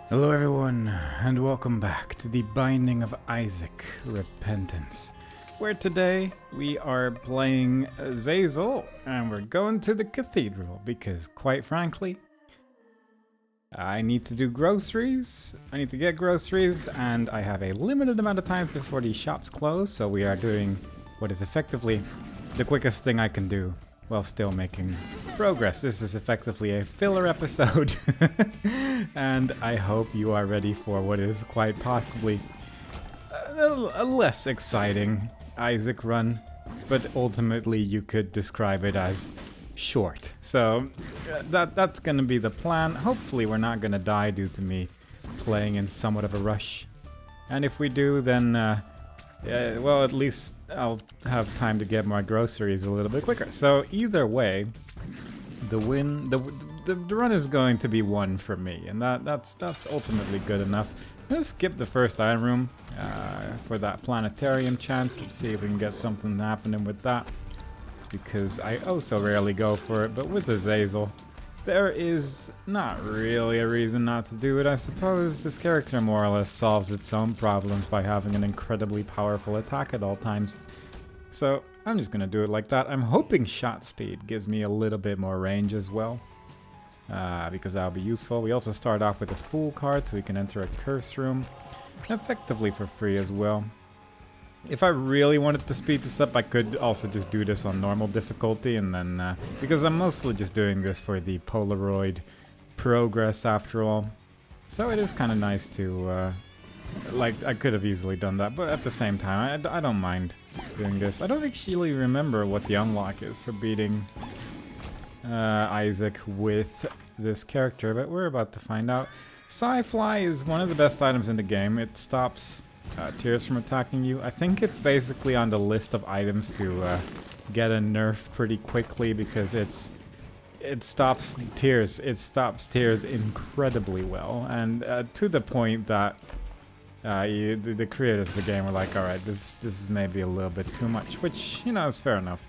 Hello everyone, and welcome back to the Binding of Isaac Repentance, where today we are playing Zazel, and we're going to the cathedral because, quite frankly, I need to do groceries, I need to get groceries, and I have a limited amount of time before the shops close, so we are doing what is effectively the quickest thing I can do while still making progress. This is effectively a filler episode, and I hope you are ready for what is quite possibly a less exciting Isaac run, but ultimately you could describe it as short. So that's gonna be the plan. Hopefully we're not gonna die due to me playing in somewhat of a rush, and if we do, then well, at least I'll have time to get my groceries a little bit quicker. So either way, the run is going to be one for me, and that's ultimately good enough. Let's skip the first item room for that planetarium chance. Let's see if we can get something happening with that, because I oh so rarely go for it. But with the Zazel, there is not really a reason not to do it. I suppose this character more or less solves its own problems by having an incredibly powerful attack at all times. So I'm just gonna do it like that. I'm hoping shot speed gives me a little bit more range as well, because that'll be useful. We also start off with a Fool card, so we can enter a curse room effectively for free as well. If I really wanted to speed this up, I could also just do this on normal difficulty, and then, because I'm mostly just doing this for the Polaroid progress after all. So it is kind of nice to, like, I could have easily done that, but at the same time, I don't mind doing this. I don't actually remember what the unlock is for beating Isaac with this character, but we're about to find out. Sci-Fly is one of the best items in the game. It stops tears from attacking you. I think it's basically on the list of items to get a nerf pretty quickly, because it stops tears. It stops tears incredibly well, and to the point that the creators of the game were like, "All right, this is maybe a little bit too much," which, you know, is fair enough.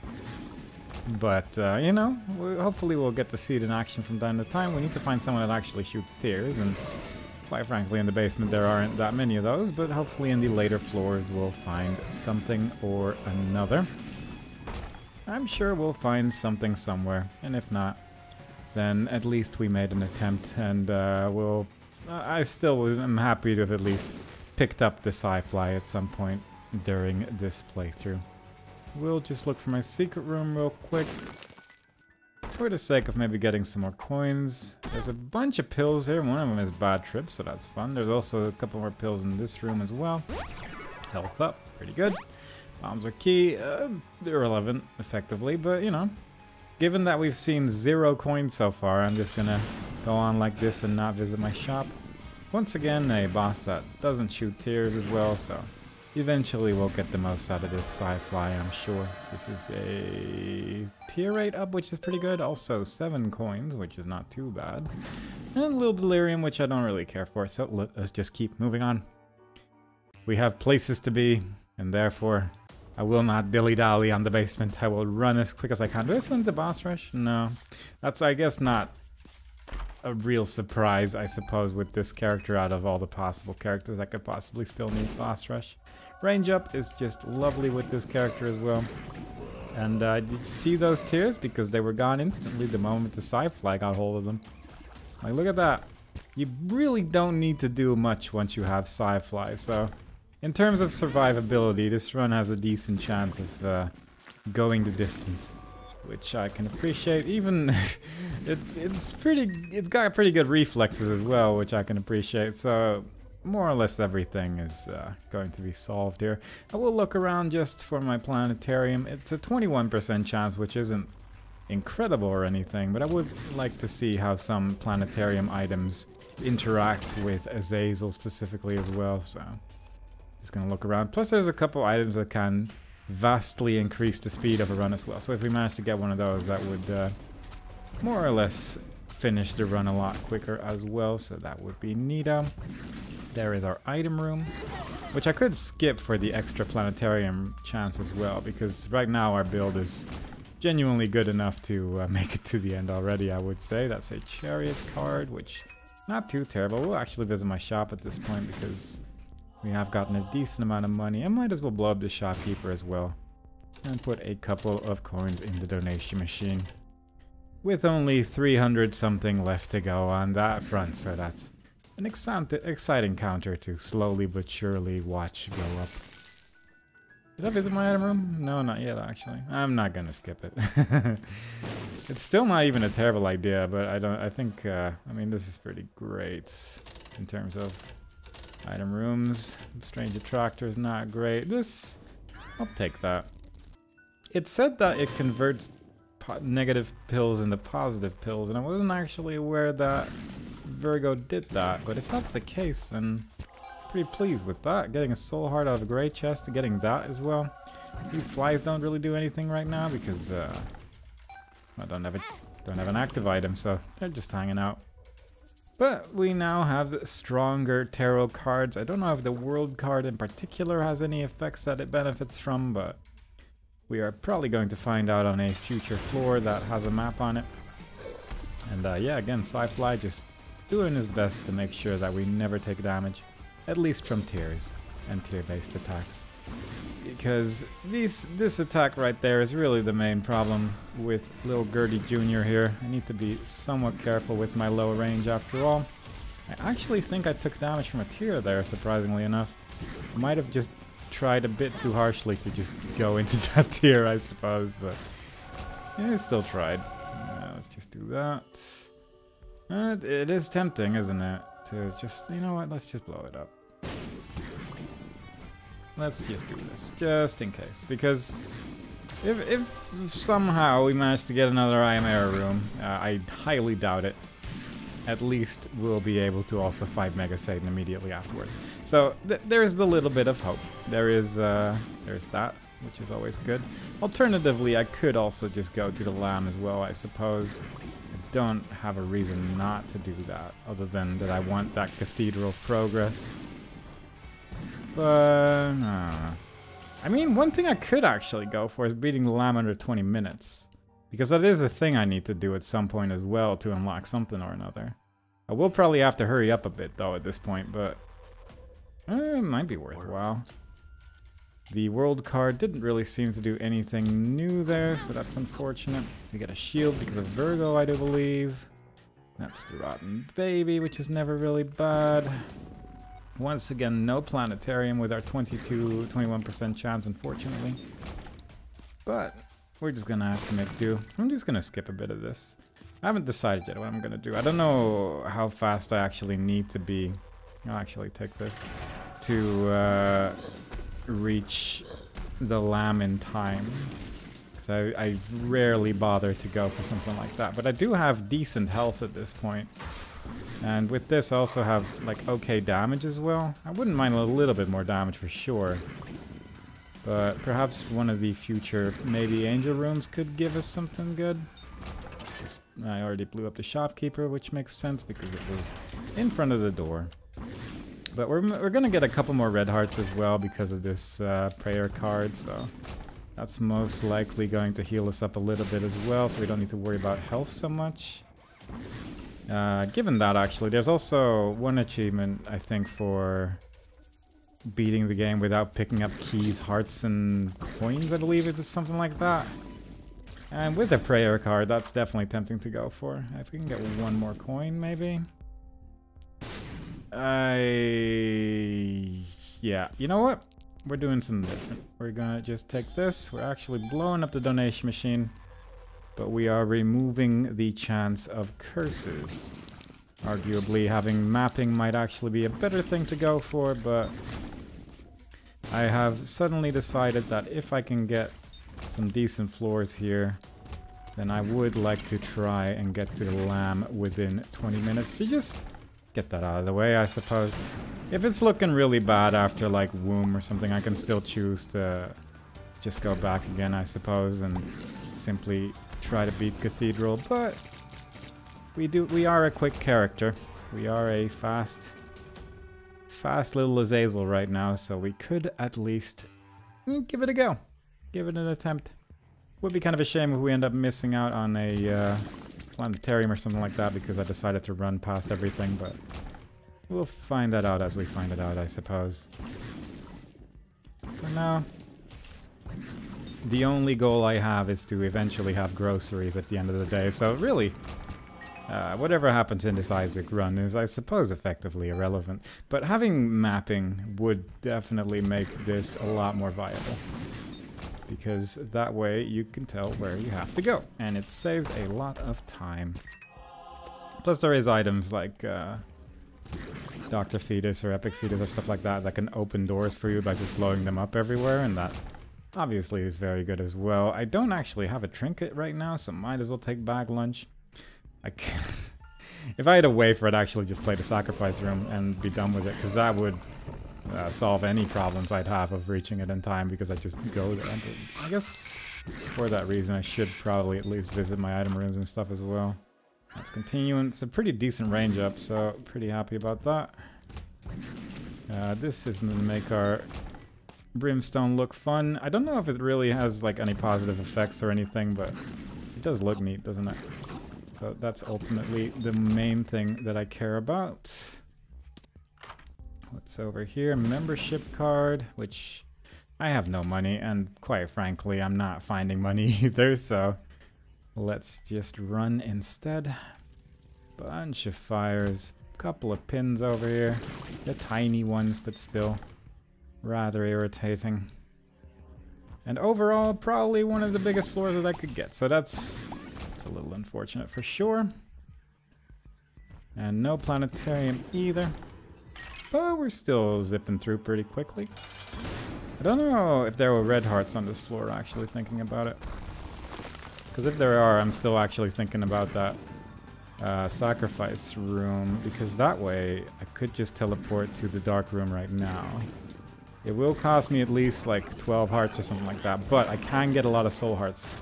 But you know, hopefully we'll get to see it in action from time to time. We need to find someone that actually shoots tears, and quite frankly, in the basement there aren't that many of those, but hopefully in the later floors we'll find something or another. I'm sure we'll find something somewhere, and if not, then at least we made an attempt, and I still am happy to have at least picked up the Sci-Fly at some point during this playthrough. We'll just look for my secret room real quick, for the sake of maybe getting some more coins. There's a bunch of pills here. One of them is Bad Trip, so that's fun. There's also a couple more pills in this room as well. Health up, pretty good. Bombs are key, irrelevant, effectively, but you know, given that we've seen 0 coins so far, I'm just gonna go on like this and not visit my shop. Once again, a boss that doesn't shoot tears as well, so eventually we'll get the most out of this Sci-Fly, I'm sure. This is a tier rate up, which is pretty good. Also 7 coins, which is not too bad. And a little delirium, which I don't really care for, so let's just keep moving on. We have places to be, and therefore I will not dilly-dally on the basement. I will run as quick as I can. Do I still need the boss rush? No. That's, I guess, not a real surprise, I suppose, with this character. Out of all the possible characters, I could possibly still need boss rush. Range up is just lovely with this character as well. And did you see those tears? Because they were gone instantly the moment the Sci-Fly got hold of them. Like, look at that. You really don't need to do much once you have Sci-Fly. So in terms of survivability, this run has a decent chance of going the distance, which I can appreciate. Even it's got pretty good reflexes as well, which I can appreciate. So more or less everything is going to be solved here. I will look around just for my planetarium. It's a 21% chance, which isn't incredible or anything, but I would like to see how some planetarium items interact with Azazel specifically as well. So just gonna look around. Plus there's a couple items that can vastly increase the speed of a run as well. So if we manage to get one of those, that would more or less finish the run a lot quicker as well. So that would be neato. There is our item room, which I could skip for the extra planetarium chance as well, because right now our build is genuinely good enough to make it to the end already, I would say. That's a chariot card, which Not too terrible. We'll actually visit my shop at this point because we have gotten a decent amount of money. I might as well blow up the shopkeeper as well. And put a couple of coins in the donation machine. With only 300 something left to go on that front, so that's an exciting counter to slowly but surely watch go up. Did I visit my item room? No, not yet actually. I'm not gonna skip it. It's still not even a terrible idea, but I think, I mean, this is pretty great in terms of item rooms. Strange Attractor is not great. This, I'll take that. It said that it converts negative pills into positive pills, and I wasn't actually aware that Virgo did that, but if that's the case, then pretty pleased with that. Getting a soul heart out of a gray chest, getting that as well. These flies don't really do anything right now because I don't have an active item, so they're just hanging out. But we now have stronger tarot cards. I don't know if the world card in particular has any effects that it benefits from, but we are probably going to find out on a future floor that has a map on it. And yeah, again, Sci-Fly just doing his best to make sure that we never take damage, at least from tiers and tier-based attacks. Because this attack right there is really the main problem with little Gertie Jr. here. I need to be somewhat careful with my low range after all. I actually think I took damage from a tier there, surprisingly enough. I might have just tried a bit too harshly to just go into that tier, I suppose, but yeah, I still tried. Let's just do that. It is tempting, isn't it? To just, you know what, let's just blow it up. Let's just do this, just in case, because if somehow we manage to get another I Am Error room, I highly doubt it. At least we'll be able to also fight Mega Satan immediately afterwards. So there's the little bit of hope. There's that, which is always good. Alternatively, I could also just go to the Lamb as well, I suppose. I don't have a reason not to do that, other than that I want that cathedral progress. But I mean, one thing I could actually go for is beating the Lamb under 20 minutes. Because that is a thing I need to do at some point as well to unlock something or another. I will probably have to hurry up a bit though at this point, but it might be worthwhile. The world card didn't really seem to do anything new there, so that's unfortunate. We get a shield because of Virgo, I do believe. That's the Rotten Baby, which is never really bad. Once again, no planetarium with our 21% chance, unfortunately. But we're just gonna have to make do. I'm just gonna skip a bit of this. I haven't decided yet what I'm gonna do. I don't know how fast I actually need to be. I'll actually take this to reach the Lamb in time. So I rarely bother to go for something like that. But I do have decent health at this point. And with this I also have like okay damage as well. I wouldn't mind a little bit more damage for sure. But perhaps one of the future maybe angel rooms could give us something good. I already blew up the shopkeeper, which makes sense because it was in front of the door. But we're gonna get a couple more red hearts as well because of this prayer card, so that's most likely going to heal us up a little bit as well, so we don't need to worry about health so much. Given that, actually, there's also one achievement, I think, for beating the game without picking up keys, hearts, and coins, I believe, is something like that. And with a prayer card, that's definitely tempting to go for. If we can get one more coin, maybe. Yeah, you know what? We're doing something different. We're gonna just take this. We're actually blowing up the donation machine, but we are removing the chance of curses. Arguably, having mapping might actually be a better thing to go for, but I have suddenly decided that if I can get some decent floors here, then I would like to try and get to the Lamb within 20 minutes to just get that out of the way, I suppose. If it's looking really bad after like Womb or something, I can still choose to just go back again, I suppose, and simply try to beat Cathedral, but we are a quick character. We are a fast little Azazel right now, so we could at least give it a go. Give it an attempt. Would be kind of a shame if we end up missing out on a planetarium or something like that because I decided to run past everything, but we'll find that out as we find it out, I suppose. For now, the only goal I have is to eventually have groceries at the end of the day, so really, whatever happens in this Isaac run is, I suppose, effectively irrelevant. But having mapping would definitely make this a lot more viable, because that way you can tell where you have to go, and it saves a lot of time. Plus there is items like Dr. Fetus or Epic Fetus or stuff like that that can open doors for you by just blowing them up everywhere, and that obviously is very good as well. I don't actually have a trinket right now, so might as well take bag lunch. If I had a way for it to actually just play the sacrifice room and be done with it, because that would solve any problems I'd have of reaching it in time, because I just go there. But I guess for that reason I should probably at least visit my item rooms and stuff as well. Let's continue, and it's a pretty decent range up, so pretty happy about that. This is going to make our brimstone look fun. I don't know if it really has like any positive effects or anything, but it does look neat, doesn't it? So that's ultimately the main thing that I care about. What's over here? Membership card, which I have no money, and quite frankly, I'm not finding money either, so let's just run instead. Bunch of fires, couple of pins over here. The tiny ones, but still rather irritating. And overall, probably one of the biggest floors that I could get, so that's a little unfortunate for sure. And no planetarium either. But we're still zipping through pretty quickly. I don't know if there were red hearts on this floor, actually thinking about it. Because if there are, I'm still actually thinking about that sacrifice room, because that way I could just teleport to the dark room right now. It will cost me at least like 12 hearts or something like that, but I can get a lot of soul hearts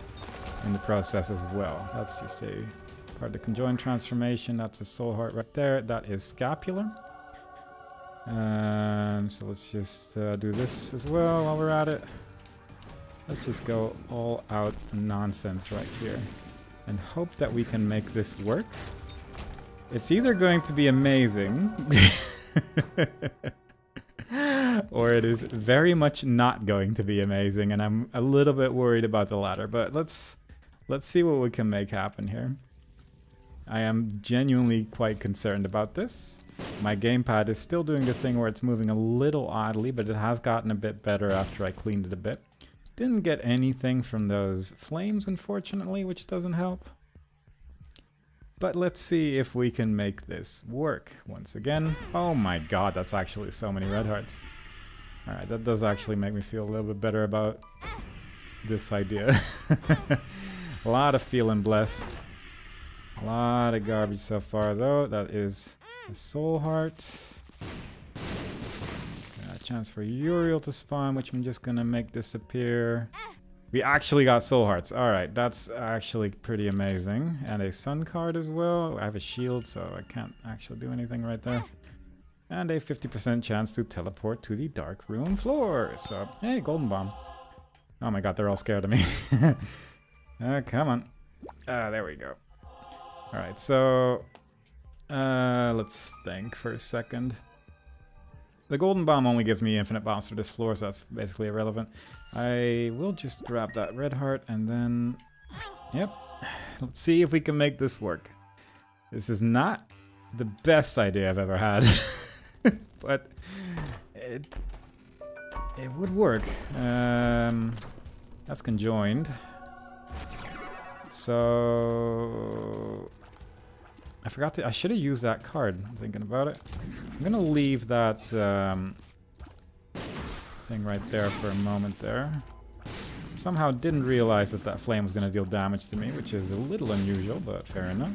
in the process as well. That's just a part of the conjoined transformation. That's a soul heart right there. That is scapular. So let's just do this as well while we're at it. Let's just go all out nonsense right here and hope that we can make this work. It's either going to be amazing or it is very much not going to be amazing, and I'm a little bit worried about the latter, but let's see what we can make happen here. I am genuinely quite concerned about this. My gamepad is still doing the thing where it's moving a little oddly, but it has gotten a bit better after I cleaned it a bit. Didn't get anything from those flames, unfortunately, which doesn't help. But let's see if we can make this work once again. Oh my god, that's actually so many red hearts. Alright, that does actually make me feel a little bit better about this idea. A lot of feeling blessed. A lot of garbage so far, though. That is a soul heart. A chance for Uriel to spawn, which I'm just gonna make disappear. We actually got soul hearts. Alright, that's actually pretty amazing. And a sun card as well. I have a shield, so I can't actually do anything right there. And a 50% chance to teleport to the dark room floor. So, hey, golden bomb. Oh my god, they're all scared of me. Come on. There we go. Alright, so let's think for a second. The golden bomb only gives me infinite bombs for this floor, so that's basically irrelevant. I will just grab that red heart and then... Yep. Let's see if we can make this work. This is not the best idea I've ever had. But it would work. That's conjoined. So... I forgot to... I should have used that card, I'm thinking about it. I'm gonna leave that thing right there for a moment there. Somehow didn't realize that that flame was gonna deal damage to me, which is a little unusual, but fair enough.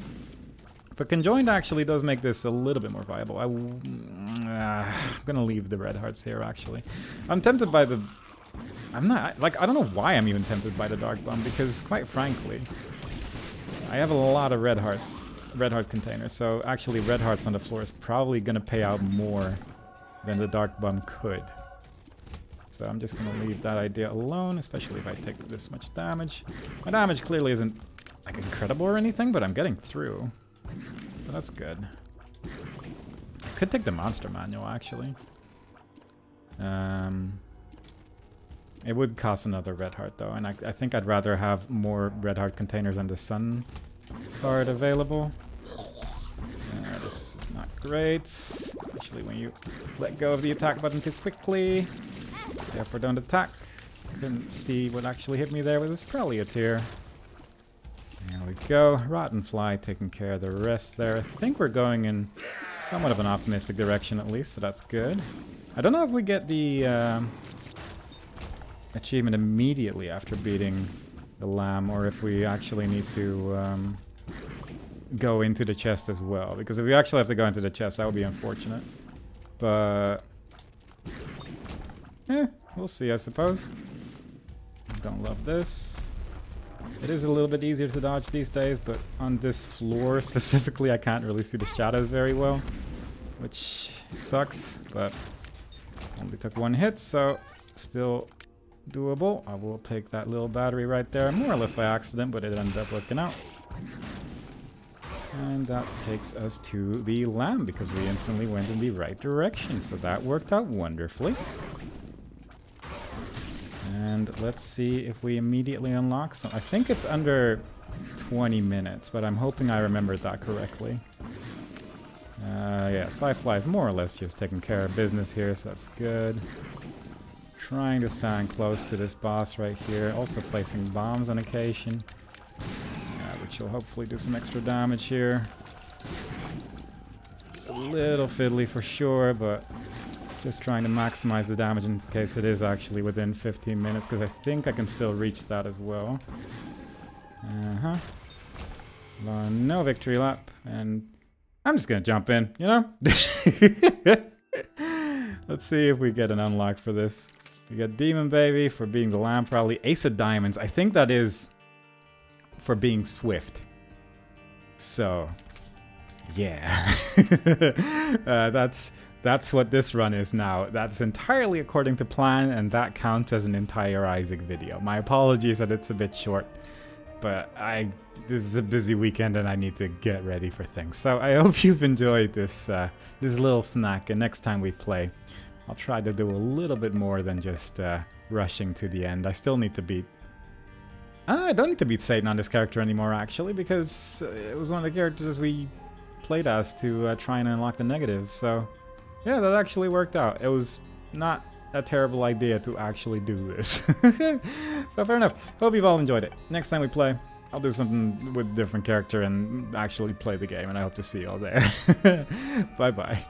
But conjoined actually does make this a little bit more viable. I'm gonna leave the red hearts here, actually. I'm tempted by the... I'm not... Like, I don't know why I'm even tempted by the dark bomb, because quite frankly, I have a lot of red hearts. Red heart containers, so actually red hearts on the floor is probably gonna pay out more than the dark bomb could. So I'm just gonna leave that idea alone, especially if I take this much damage. My damage clearly isn't like incredible or anything, but I'm getting through. So that's good. I could take the monster manual, actually. It would cost another red heart, though, and I think I'd rather have more red heart containers than the sun card available. This is not great, especially when you let go of the attack button too quickly. Therefore, don't attack. Couldn't see what actually hit me there, but it was probably a tear. There we go. Rotten Fly taking care of the rest there. I think we're going in somewhat of an optimistic direction at least, so that's good. I don't know if we get the achievement immediately after beating the lamb, or if we actually need to go into the chest as well. Because if we actually have to go into the chest, that would be unfortunate. But we'll see, I suppose. Don't love this. It is a little bit easier to dodge these days, but on this floor specifically, I can't really see the shadows very well, which sucks, but only took one hit, so still doable. I will take that little battery right there, more or less by accident, but it ended up working out. And that takes us to the lamb, because we instantly went in the right direction, so that worked out wonderfully. And let's see if we immediately unlock some. I think it's under 20 minutes, but I'm hoping I remembered that correctly. Yeah, Sci-Fly is more or less just taking care of business here, so that's good. Trying to stand close to this boss right here. Also placing bombs on occasion, which will hopefully do some extra damage here. It's a little fiddly for sure, but just trying to maximize the damage in case it is actually within 15 minutes, because I think I can still reach that as well. No victory lap, and I'm just gonna jump in, you know? Let's see if we get an unlock for this. We got Demon Baby for being the lamb, probably. Ace of Diamonds, I think that is for being swift. So, yeah. That's what this run is now. That's entirely according to plan, and that counts as an entire Isaac video. My apologies that it's a bit short, but this is a busy weekend and I need to get ready for things. So I hope you've enjoyed this this little snack, and next time we play, I'll try to do a little bit more than just rushing to the end. I still need to beat... I don't need to beat Satan on this character anymore, actually, because it was one of the characters we played as to try and unlock the negative, so... yeah, that actually worked out. It was not a terrible idea to actually do this. So fair enough. Hope you've all enjoyed it. Next time we play, I'll do something with a different character and actually play the game, and I hope to see you all there. Bye-bye.